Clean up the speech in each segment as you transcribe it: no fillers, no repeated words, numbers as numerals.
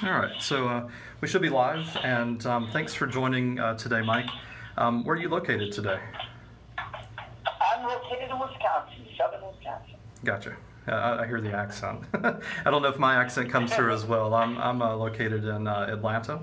All right, so we should be live, and thanks for joining today, Mike. Where are you located today? I'm located in Wisconsin, southern Wisconsin. Gotcha. I hear the accent. I don't know if my accent comes through as well. I'm located in Atlanta.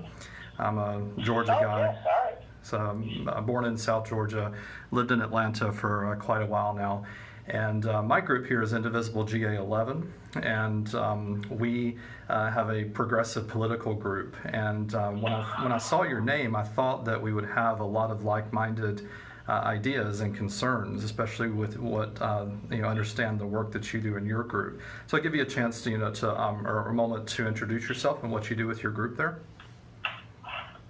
I'm a Georgia guy. Yes, all right. So I'm born in South Georgia, lived in Atlanta for quite a while now. And my group here is Indivisible GA11, and we have a progressive political group. And when I saw your name, I thought that we would have a lot of like-minded ideas and concerns, especially with what understand the work that you do in your group. So I give you a chance to or a moment to introduce yourself and what you do with your group there.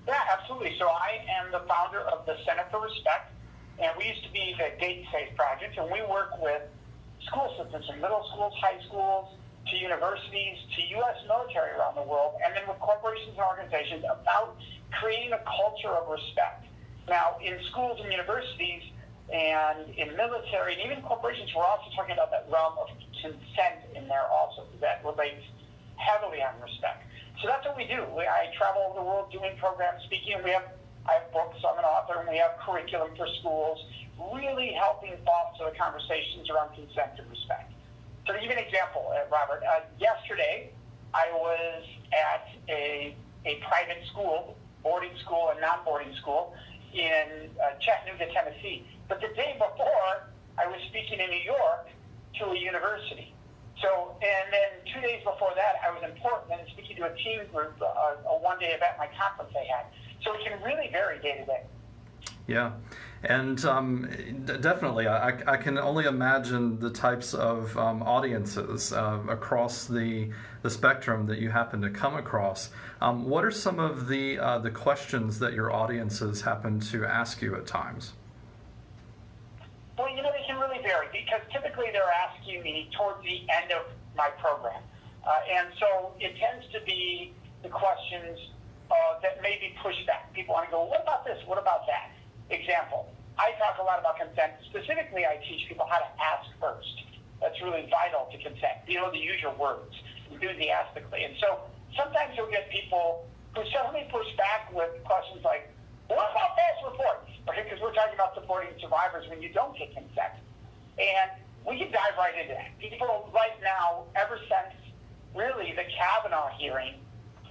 Yeah, absolutely. So I am the founder of the Center for Respect. And we used to be the Date Safe Project, and we work with school systems from middle schools, high schools, to universities, to U.S. military around the world, and then with corporations and organizations about creating a culture of respect. Now, in schools and universities and in military and even corporations, we're also talking about that realm of consent in there also that relates heavily on respect. So that's what we do. I travel over the world doing programs, speaking, and I have books, I'm an author, and we have curriculum for schools, really helping foster the conversations around consent and respect. So to give you an example, Robert, yesterday I was at a private school, boarding school and non-boarding school in Chattanooga, Tennessee. But the day before, I was speaking in New York to a university. So, and then 2 days before that, I was in Portland speaking to a team group, a one-day event, my conference they had. So it can really vary day to day. Yeah, and definitely, I can only imagine the types of audiences across the spectrum that you happen to come across. What are some of the questions that your audiences happen to ask you at times? Well, they can really vary because typically they're asking me towards the end of my program. And so it tends to be the questions that may be pushed back. People want to go, what about this? What about that? Example, I talk a lot about consent. Specifically, I teach people how to ask first. That's really vital to consent. To use your words enthusiastically. And so sometimes you'll get people who suddenly push back with questions like, what about false reports? Okay, because we're talking about supporting survivors when you don't get consent. And we can dive right into that. People right now, ever since really the Kavanaugh hearing,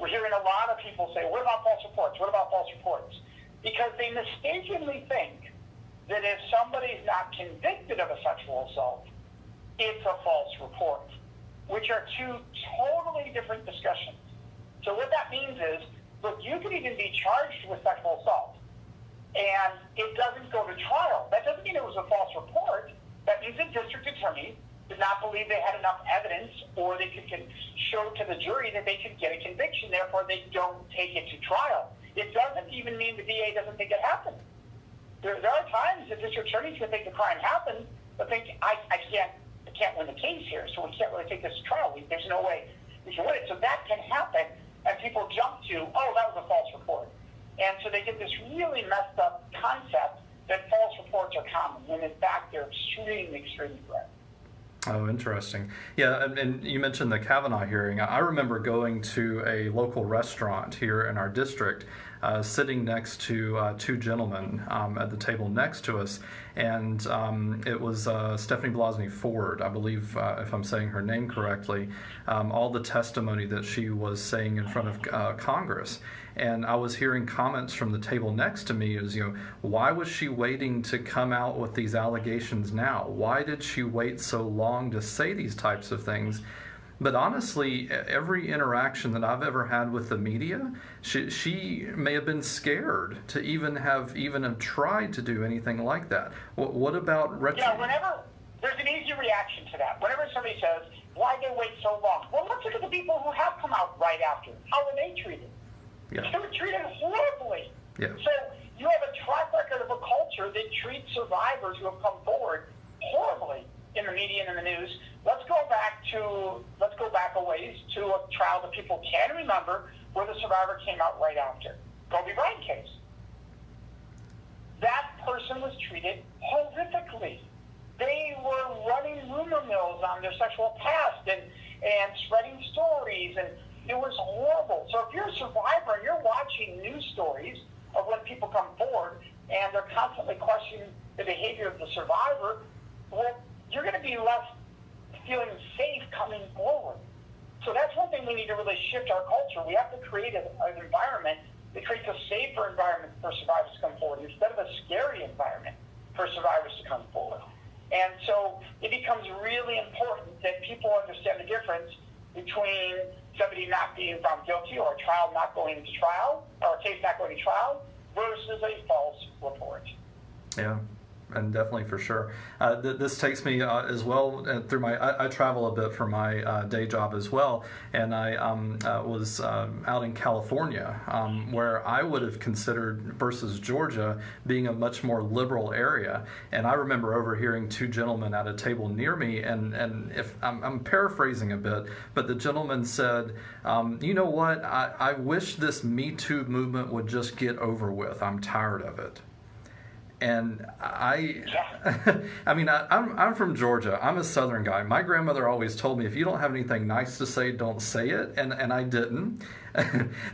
we're hearing a lot of people say, what about false reports? What about false reports? Because they mistakenly think that if somebody's not convicted of a sexual assault, it's a false report, which are two totally different discussions. So what that means is, look, you could even be charged with sexual assault, and it doesn't go to trial. That doesn't mean it was a false report. That means the district attorney did not believe they had enough evidence or they could show to the jury that they could get a conviction, therefore they don't take it to trial. It doesn't even mean the DA doesn't think it happened. There are times the district attorneys can think the crime happened, but think, I can't win the case here, so we can't really take this to trial. There's no way we can win it. So that can happen, and people jump to, oh, that was a false report. And so they get this really messed up concept that false reports are common, when in fact they're extremely, extremely rare. Oh, interesting. Yeah, and you mentioned the Kavanaugh hearing. I remember going to a local restaurant here in our district, sitting next to two gentlemen at the table next to us, and it was Stephanie Blasny Ford, I believe, if I'm saying her name correctly, all the testimony that she was saying in front of Congress. And I was hearing comments from the table next to me as, why was she waiting to come out with these allegations now? Why did she wait so long to say these types of things? But honestly, every interaction that I've ever had with the media, she may have been scared to even have tried to do anything like that. What about Yeah, whenever there's an easy reaction to that. Whenever somebody says, why they wait so long? Well, let's look at the people who have come out right after. How were they treated? Yeah. They were treated horribly. Yeah. So you have a track record of a culture that treats survivors who have come forward horribly in the media and in the news. Let's go back a ways to a trial that people can remember where the survivor came out right after. Kobe Bryant case. That person was treated horrifically. They were running rumor mills on their sexual past and spreading stories and It was horrible. So if you're a survivor and you're watching news stories of when people come forward and they're constantly questioning the behavior of the survivor, well, you're going to be less feeling safe coming forward. So that's one thing we need to really shift our culture. We have to create an environment that creates a safer environment for survivors to come forward instead of a scary environment for survivors to come forward. And so it becomes really important that people understand the difference between somebody not being found guilty or a trial not going to trial or a case not going to trial versus a false report. Yeah. And definitely for sure. This takes me as well through I travel a bit for my day job as well, and I was out in California where I would have considered versus Georgia being a much more liberal area. And I remember overhearing two gentlemen at a table near me, and if I'm paraphrasing a bit, but the gentleman said, you know what, I wish this Me Too movement would just get over with. I'm tired of it. And I mean, I'm from Georgia. I'm a Southern guy. My grandmother always told me, if you don't have anything nice to say, don't say it. And I didn't.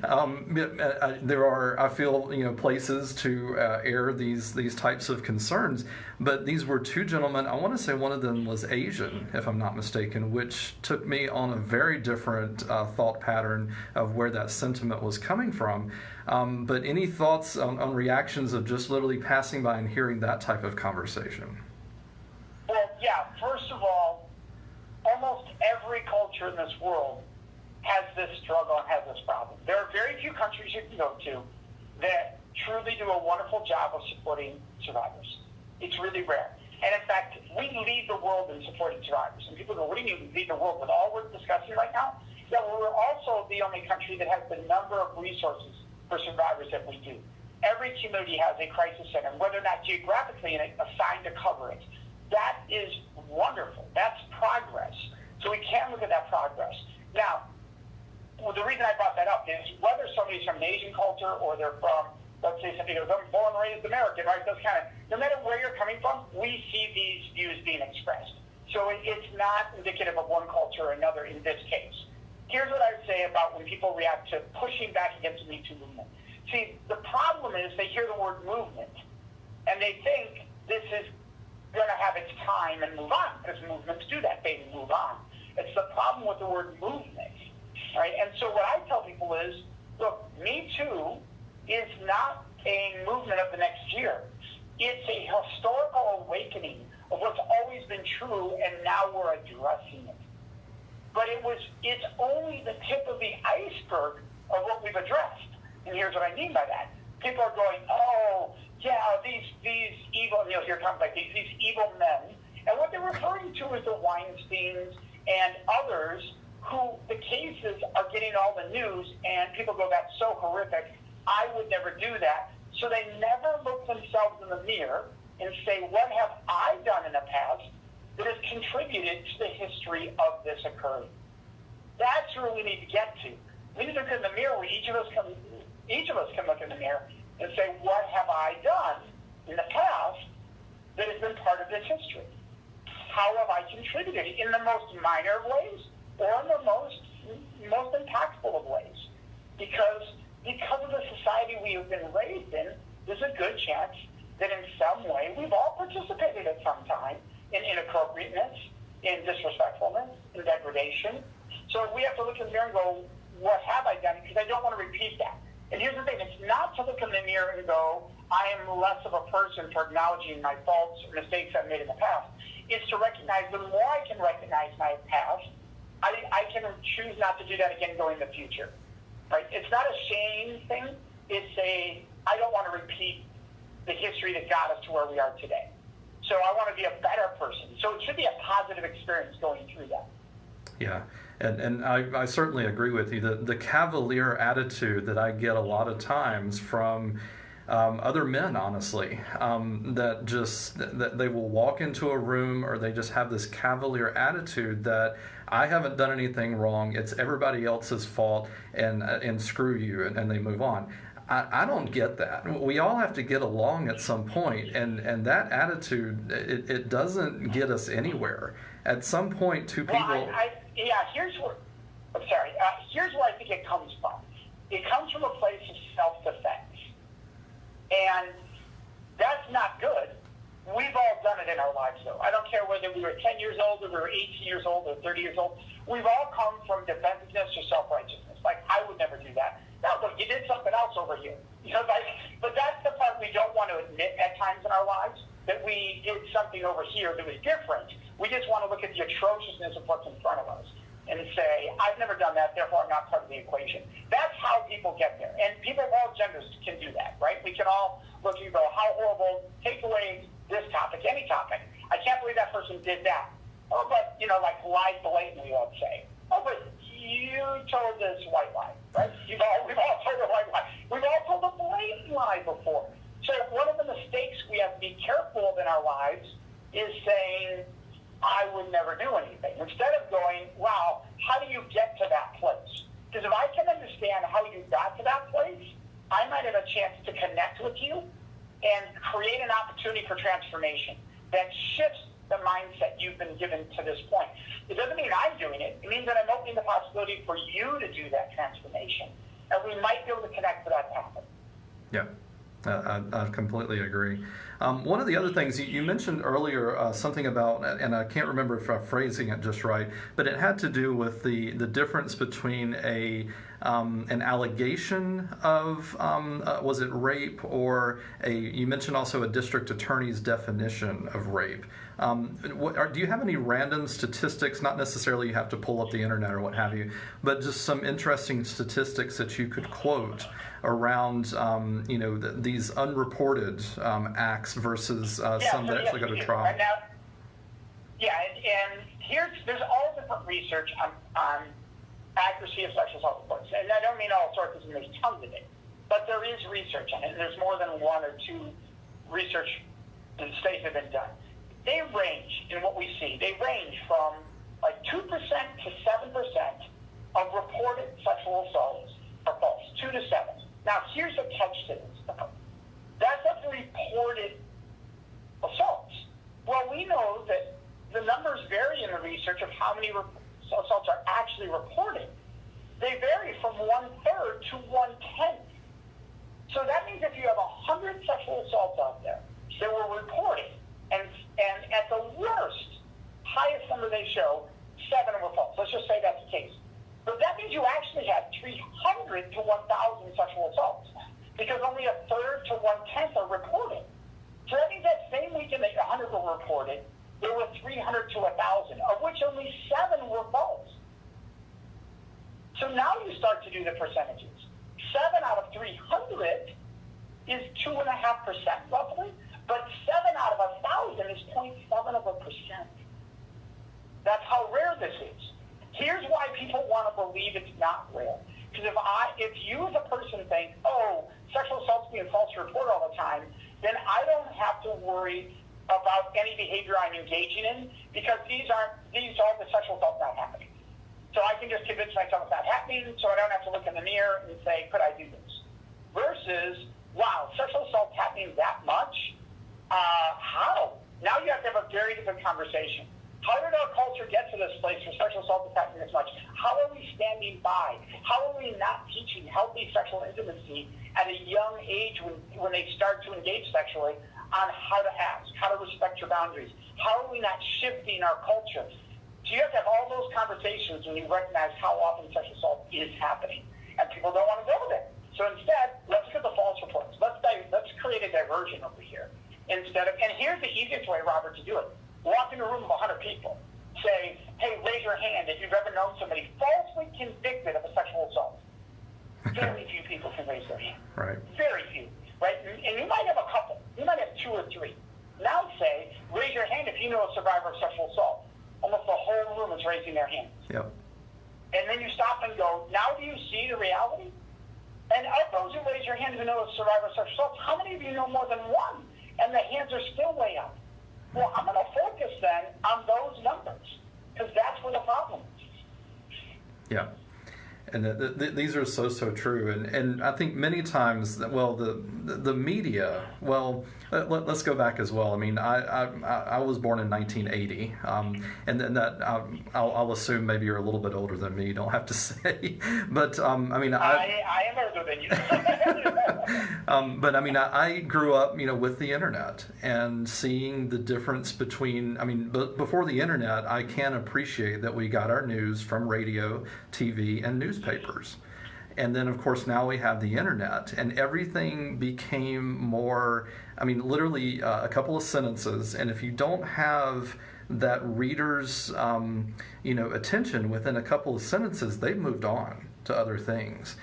There are, I feel, places to air these types of concerns. But these were two gentlemen. I want to say one of them was Asian, if I'm not mistaken, which took me on a very different thought pattern of where that sentiment was coming from. But any thoughts on reactions of just literally passing by and hearing that type of conversation? Well, yeah, first of all, almost every culture in this world has this struggle and has this problem. There are very few countries you can go to that truly do a wonderful job of supporting survivors. It's really rare. And in fact, we lead the world in supporting survivors. And people go, what do you mean we lead the world with all we're discussing right now? Yeah, well, we're also the only country that has the number of resources for survivors that we do. Every community has a crisis center, whether or not geographically assigned to cover it. That is wonderful. That's progress. So we can look at that progress. Now, the reason I brought that up is whether somebody's from an Asian culture or they're from, let's say somebody goes, I'm born and raised American, right? Those kind of, no matter where you're coming from, we see these views being expressed. So it's not indicative of one culture or another in this case. Here's what I would say about when people react to pushing back against the Me Too movement. See, the problem is they hear the word movement, and they think this is going to have its time and move on, because movements do that. They move on. It's the problem with the word movement, right? And so what I tell people is, look, Me Too is not a movement of the next year. It's a historical awakening of what's always been true, and now we're addressing it. But it's only the tip of the iceberg of what we've addressed. And here's what I mean by that. People are going, oh, yeah, these evil, you'll hear terms like these evil men. And what they're referring to is the Weinsteins and others who the cases are getting all the news, and people go, that's so horrific. I would never do that. So they never look themselves in the mirror and say, what have I done in the past that has contributed to the history of this occurring? That's where we need to get to. We need to look in the mirror where each of us can look in the mirror and say, what have I done in the past that has been part of this history? How have I contributed in the most minor of ways or in the most impactful of ways? Because of the society we have been raised in, there's a good chance that in some way we've all participated at some time in inappropriateness, in disrespectfulness, in degradation. So we have to look in the mirror and go, what have I done? Because I don't want to repeat that. And here's the thing, it's not to look in the mirror and go, I am less of a person for acknowledging my faults or mistakes I've made in the past. It's to recognize, the more I can recognize my past, I can choose not to do that again going in the future. Right? It's not a shame thing. It's I don't want to repeat the history that got us to where we are today. So I want to be a better person. So it should be a positive experience going through that. Yeah, and I certainly agree with you. The cavalier attitude that I get a lot of times from other men, honestly, that they will walk into a room or they just have this cavalier attitude that I haven't done anything wrong, it's everybody else's fault, and screw you, and they move on. I don't get that. We all have to get along at some point, and that attitude, it doesn't get us anywhere. At some point, two people... Yeah, here's where I'm sorry. Here's where I think it comes from. It comes from a place of self-defense. And that's not good. We've all done it in our lives, though. I don't care whether we were 10 years old or we were 18 years old or 30 years old. We've all come from defensiveness or self-righteousness. Like, I would never do that. No, but you did something else over here. You know, like, but that's the part we don't want to admit at times in our lives, that we did something over here that was different. We just want to look at the atrociousness of what's in front of us and say, I've never done that, therefore I'm not part of the equation. That's how people get there. And people of all genders can do that, right? We can all look and go, how horrible, take away this topic, any topic. I can't believe that person did that. Oh, but, you know, like lied blatantly, let's say. Oh, but you told this white lie, right? We've all told a white lie. We've all told a blatant lie before. So one of the mistakes we have to be careful of in our lives is saying, I would never do anything. Instead of going, wow, how do you get to that place? Because if I can understand how you got to that place, I might have a chance to connect with you and create an opportunity for transformation that shifts the mindset you've been given to this point. It doesn't mean I'm doing it. It means that I'm opening the possibility for you to do that transformation. And we might be able to connect for that to happen. Yeah. I completely agree. One of the other things you mentioned earlier, something about, and I can't remember if I'm phrasing it just right, but it had to do with the difference between an allegation of, was it rape, or you mentioned also a district attorney's definition of rape. Do you have any random statistics, not necessarily you have to pull up the internet or what have you, but just some interesting statistics that you could quote around, these unreported acts versus some that actually go to trial? Right now, and there's all different research on accuracy of sexual assault reports. And I don't mean all sources, and there's tons of it. But there is research on it, and there's more than one or two research studies have been done. They range in what we see. They range from like 2% to 7% of reported sexual assaults are false. 2 to 7. Now, here's a catch to this. That's of the reported assaults. Well, we know that the numbers vary in the research of how many assaults are actually reported. They vary from 1/3 to 1/10. So that means if you have 100 sexual assaults out there that were reported, and at the worst, highest number they show, 7 were false. Let's just say that's the case. But that means you actually had 300 to 1,000 sexual assaults, because only 1/3 to 1/10 are reported. So that means that same weekend that 100 were reported, there were 300 to 1,000, of which only 7 were false. So now you start to do the percentages. 7 out of 300 is 2.5% roughly, but 7 out of 1,000 is 0.7%. That's how rare this is. Here's why people want to believe it's not rare. Because if you as a person think, oh, sexual assault's being false report all the time, then I don't have to worry about any behavior I'm engaging in, because these are the sexual assaults not happening. So I can just convince myself it's not happening, so I don't have to look in the mirror and say, could I do this? Versus, wow, sexual assault's happening that much? How? Now you have to have a very different conversation. How did our culture get to this place where sexual assault is happening this much? How are we standing by? How are we not teaching healthy sexual intimacy at a young age when they start to engage sexually on how to ask, how to respect your boundaries? How are we not shifting our culture? So you have to have all those conversations when you recognize how often sexual assault is happening. And people don't want to deal with it. So instead, let's get the false reports. Let's create a diversion over here. And here's the easiest way, Robert, to do it. Walk in a room of 100 people. Say, hey, raise your hand if you've ever known somebody falsely convicted of a sexual assault. Very few people can raise their hand. Right. Very few. Right? And you might have a couple. You might have 2 or 3. Now say, raise your hand if you know a survivor of sexual assault. Almost the whole room is raising their hands. Yep. And then you stop and go, now do you see the reality? And of those who raise your hand who know a survivor of sexual assault, how many of you know more than one? And the hands are still way up. Well, I'm going to focus then on those numbers, because that's where the problem is. Yeah. And these are so true, and I think many times, well, the media. Well, let's go back as well. I mean, I was born in 1980, and then that I'll assume maybe you're a little bit older than me. You don't have to say, but I mean, I am older than you. but I mean, I grew up, with the internet and seeing the difference between. I mean, before the internet, I can appreciate that we got our news from radio, TV, and newspapers. And then, of course, now we have the internet, and everything became more, I mean, literally a couple of sentences. And if you don't have that reader's, attention within a couple of sentences, they've moved on to other things.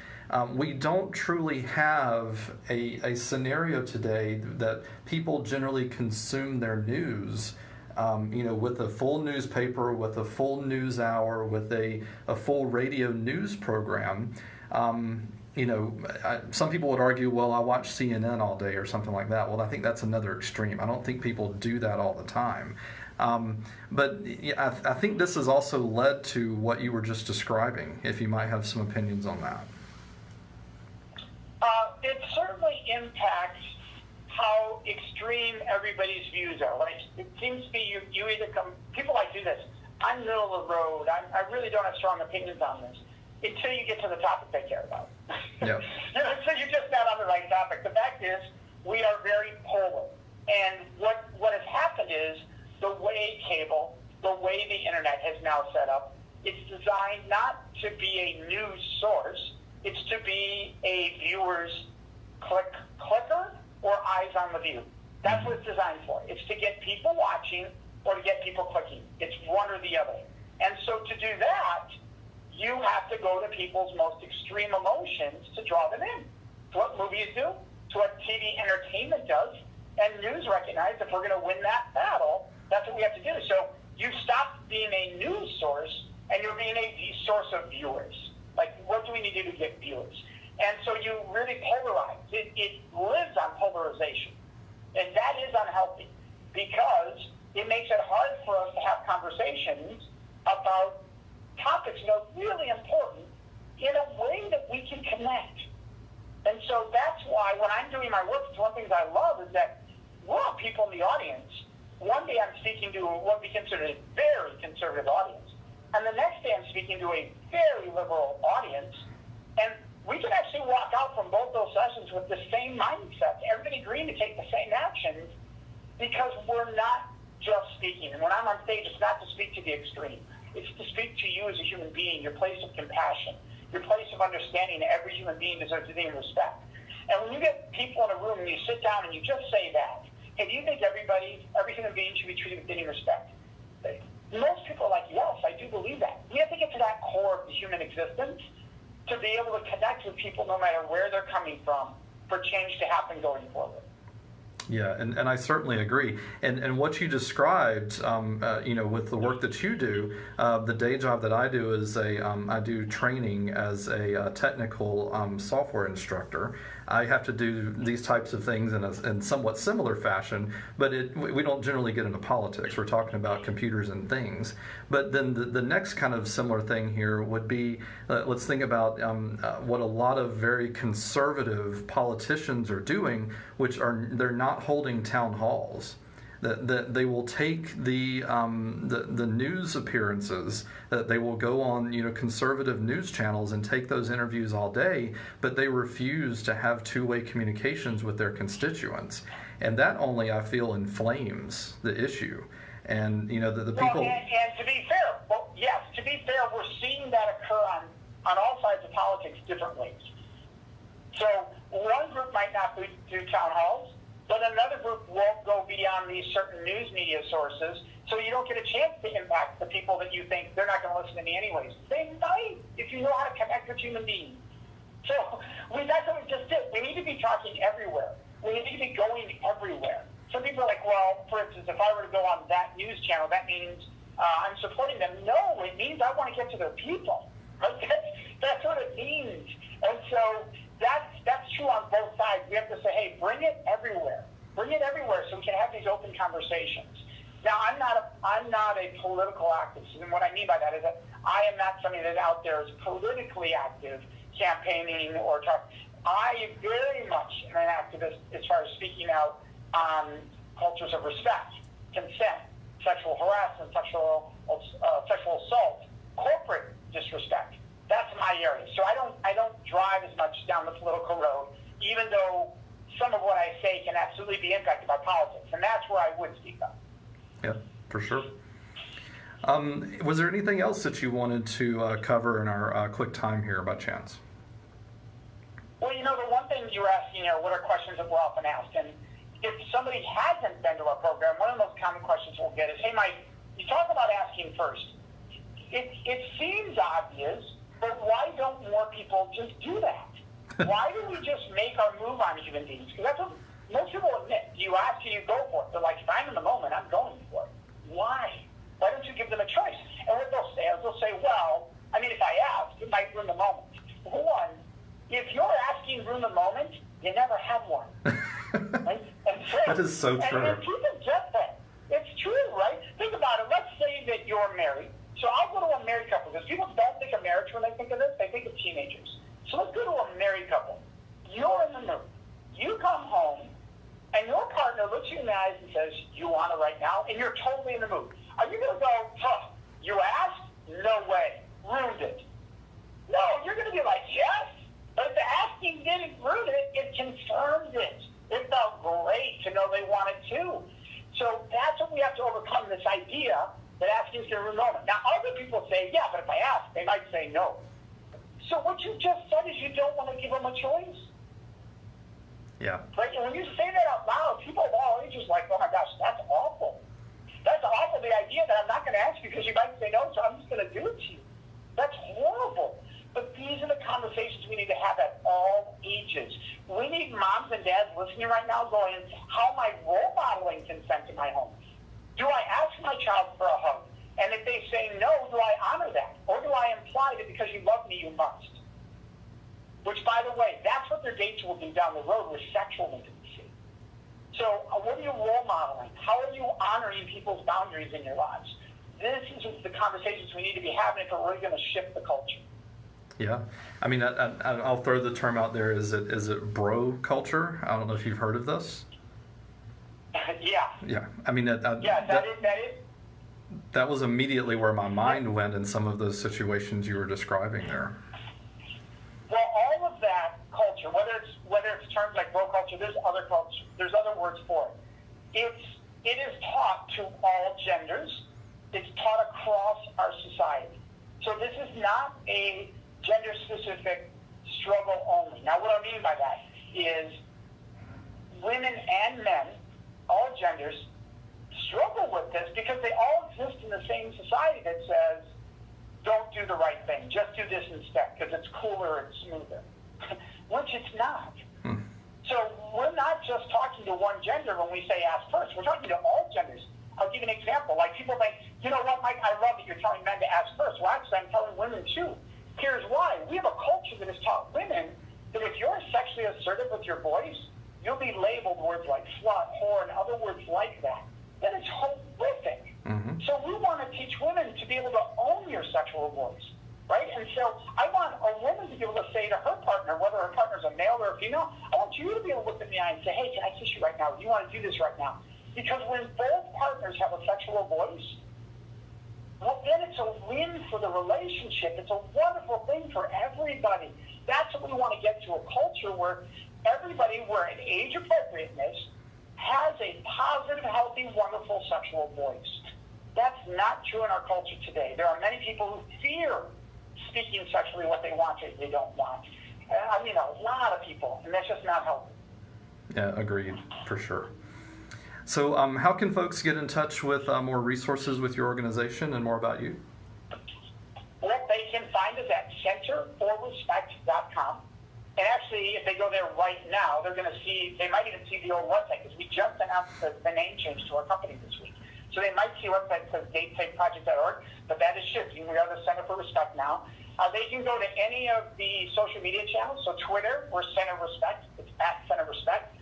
We don't truly have a scenario today that people generally consume their news with a full newspaper, with a full news hour, with a full radio news program. Some people would argue, well, I watch CNN all day or something like that. Well, I think that's another extreme. I don't think people do that all the time. But yeah, I think this has also led to what you were just describing, if you might have some opinions on that. It certainly impacts how extreme everybody's views are. Like, it seems to be you either come, people like do this, I'm middle of the road, I really don't have strong opinions on this, until you get to the topic they care about. Yep. So you're just not on the right topic. The fact is, we are very polar. And what has happened is, the way cable, the way the internet has now set up, it's designed not to be a news source, it's to be a viewer's clicker or eyes on the view. That's what it's designed for. It's to get people watching or to get people clicking. It's one or the other. And so to do that, you have to go to people's most extreme emotions to draw them in. It's what movies do. It's what TV entertainment does. And news recognize if we're going to win that battle, that's what we have to do. So you stop being a news source and you're being a source of viewers. Like, what do we need to do to get viewers? And so you really polarize. It lives on polarization. And that is unhealthy because it makes it hard for us to have conversations about topics that are really important in a way that we can connect. And so that's why when I'm doing my work, it's one of the things I love is that we'll have people in the audience. One day I'm speaking to what we consider a very conservative audience. And the next day I'm speaking to a very liberal audience. And we can actually walk out from both those sessions with the same mindset. Everybody agreeing to take the same actions because we're not just speaking. And when I'm on stage, it's not to speak to the extreme. It's to speak to you as a human being, your place of compassion, your place of understanding that every human being deserves dignity and respect. And when you get people in a room and you sit down and you just say that, hey, do you think every human being should be treated with dignity and respect? Most people are like, yes, I do believe that. We have to get to that core of the human existence to be able to connect with people no matter where they're coming from for change to happen going forward. Yeah, and I certainly agree. And what you described, with the work that you do, the day job that I do is I do training as a technical software instructor. I have to do these types of things in somewhat similar fashion, but we don't generally get into politics. We're talking about computers and things. But then the next kind of similar thing here would be, let's think about what a lot of very conservative politicians are doing, which they're not holding town halls. That they will take the news appearances, that they will go on conservative news channels and take those interviews all day, but they refuse to have two-way communications with their constituents, and that only, I feel, inflames the issue. And the people. Well, and to be fair, we're seeing that occur on all sides of politics different ways. So one group might not do town halls, but another group won't go beyond these certain news media sources, so you don't get a chance to impact the people that you think they're not going to listen to me anyways. They might, if you know how to connect with human beings. So that's what we just did. We need to be talking everywhere. We need to be going everywhere. Some people are like, well, for instance, if I were to go on that news channel, that means I'm supporting them. No, it means I want to get to their people. Right? That's what it means. And so that's true on both sides. We have to say, hey, bring it everywhere. Bring it everywhere so we can have these open conversations. Now, I'm not a political activist, and what I mean by that is that I am not somebody that's out there as politically active, campaigning or talking. I very much am an activist as far as speaking out on cultures of respect, consent, sexual harassment, sexual assault, corporate disrespect. That's my area. So I don't drive as much down the political road, even though some of what I say can absolutely be impacted by politics, and that's where I would speak up. Yeah, for sure. Was there anything else that you wanted to cover in our quick time here by chance? Well, the one thing you were asking are what are questions that we're often asked, and if somebody hasn't been to our program, one of the most common questions we'll get is, hey, Mike, you talk about asking first. It seems obvious, but why don't more people just do that? Why do we just make our move on human beings? Because that's what most people admit. You ask and you go for it. They're like, if I'm in the moment, I'm going for it. Why? Why don't you give them a choice? And what they'll say is, well, if I ask, it might ruin the moment. One, if you're asking ruin the moment, you never had one. Right? And so, that is so true. And people get that. It's true, right? Think about it. Let's say that you're married. So I'll go to a married couple, because people don't think of marriage when they think of this. They think of teenagers. So let's go to a married couple. You're in the mood. You come home, and your partner looks you in the eyes and says, you want it right now? And you're totally in the mood. Are you going to go, you asked? No way. Ruined it. No, you're going to be like, yes. But if the asking didn't ruin it, it confirmed it. It felt great to know they wanted to. So that's what we have to overcome, this idea that asking is going to ruin the moment. Now, other people say, yeah, but if I ask, they might say no. So what you just said is you don't want to give them a choice. Yeah. Right? And when you say that out loud, people of all ages are like, oh my gosh, that's awful. That's awful, the idea that I'm not going to ask you because you might say no, so I'm just going to do it to you. That's horrible. But these are the conversations we need to have at all ages. We need moms and dads listening right now going, how am I role modeling consent in my home? Do I ask my child for a hug? And if they say no, do I honor that? Or do I imply that because you love me, you must? Which, by the way, that's what their dates will do down the road with sexual intimacy. So what are you role modeling? How are you honoring people's boundaries in your lives? This is the conversations we need to be having if we're really going to shift the culture. Yeah. I'll throw the term out there. Is it bro culture? I don't know if you've heard of this. Yeah. Yeah. That was immediately where my mind went in some of those situations you were describing there. Well, all of that culture, whether it's terms like bro culture, there's other words for it. It is taught to all genders. It's taught across our society. So this is not a gender-specific struggle only. Now, what I mean by that is women and men, all genders, struggle with this because they all exist in the same society that says, don't do the right thing, just do this instead because it's cooler and smoother, which it's not. So we're not just talking to one gender when we say ask first. We're talking to all genders. I'll give you an example. Like people think, you know what, Mike, I love that you're telling men to ask first. Well, actually, I'm telling women too. Here's why. We have a culture that has taught women that if you're sexually assertive with your voice, you'll be labeled words like slut, whore, and other words like that. That is horrific. Mm-hmm. So we want to teach women to be able to own your sexual voice, right? And so I want a woman to be able to say to her partner, whether her partner's a male or a female, I want you to be able to look in the eye and say, hey, can I kiss you right now? Do you want to do this right now? Because when both partners have a sexual voice, well, then it's a win for the relationship. It's a wonderful thing for everybody. That's what we want to get to, a culture where everybody, where an age appropriateness, has a positive, healthy, wonderful sexual voice. That's not true in our culture today. There are many people who fear speaking sexually what they want or they don't want. I mean, a lot of people, and that's just not healthy. Yeah, agreed, for sure. So how can folks get in touch with more resources with your organization and more about you? Well, they can find us at centerforrespect.com. And actually, if they go there right now, they're going to see, they might even see the old website, because we just announced the name change to our company this week. So they might see a website that says gatesafeproject.org, but that is shifting. We are the Center for Respect now. They can go to any of the social media channels. So Twitter, we're Center Respect. It's at Center Respect.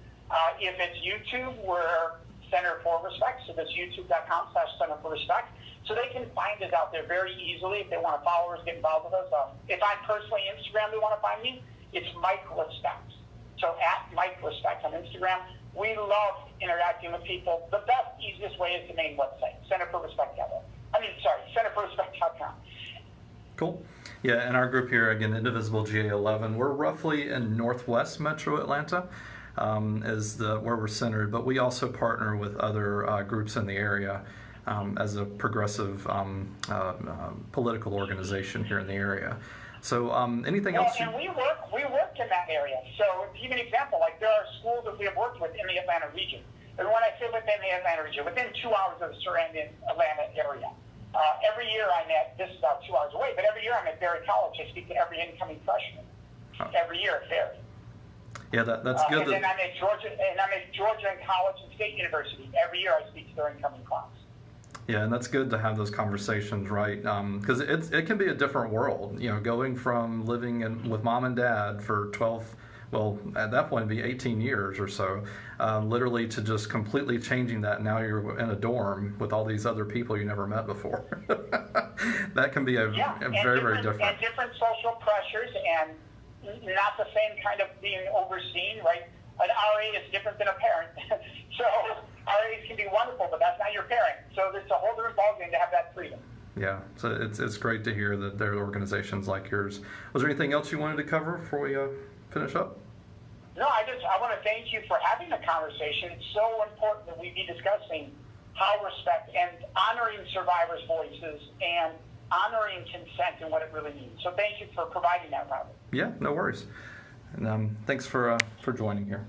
If it's YouTube, we're Center for Respect. So that's youtube.com/Center for Respect. So they can find us out there very easily if they want to follow us, get involved with us. If I'm personally Instagram, they want to find me, it's Mike Respect. So at Mike Respect on Instagram. We love interacting with people. The best, easiest way is the main website, CenterForRespect.com. Cool. Yeah, and our group here, again, Indivisible GA11, we're roughly in Northwest Metro Atlanta is where we're centered, but we also partner with other groups in the area as a progressive political organization here in the area. So anything else? And we work in that area. So to give you an example, like there are schools that we have worked with in the Atlanta region. And when I say within the Atlanta region, within 2 hours of the surrounding Atlanta area. Every year I'm at, this is about 2 hours away, but every year I'm at Berry College. I speak to every incoming freshman. Every year at Berry. Yeah, that's good. And then I'm at Georgia, and College and State University. Every year I speak to their incoming class. Yeah, and that's good to have those conversations, right? Because it can be a different world, you know, going from living with mom and dad for 12, well, at that point it'd be 18 years or so, literally to just completely changing that. Now you're in a dorm with all these other people you never met before. That can be very, very different. And different social pressures and not the same kind of being overseen, right? An RA is different than a parent. So RAs can be wonderful, but that's not your parent. So it's a whole different ballgame to have that freedom. Yeah, so it's great to hear that there are organizations like yours. Was there anything else you wanted to cover before we finish up? No, I want to thank you for having the conversation. It's so important that we be discussing how respect and honoring survivors' voices and honoring consent and what it really means. So thank you for providing that, Robert. Yeah, no worries. And thanks for joining here.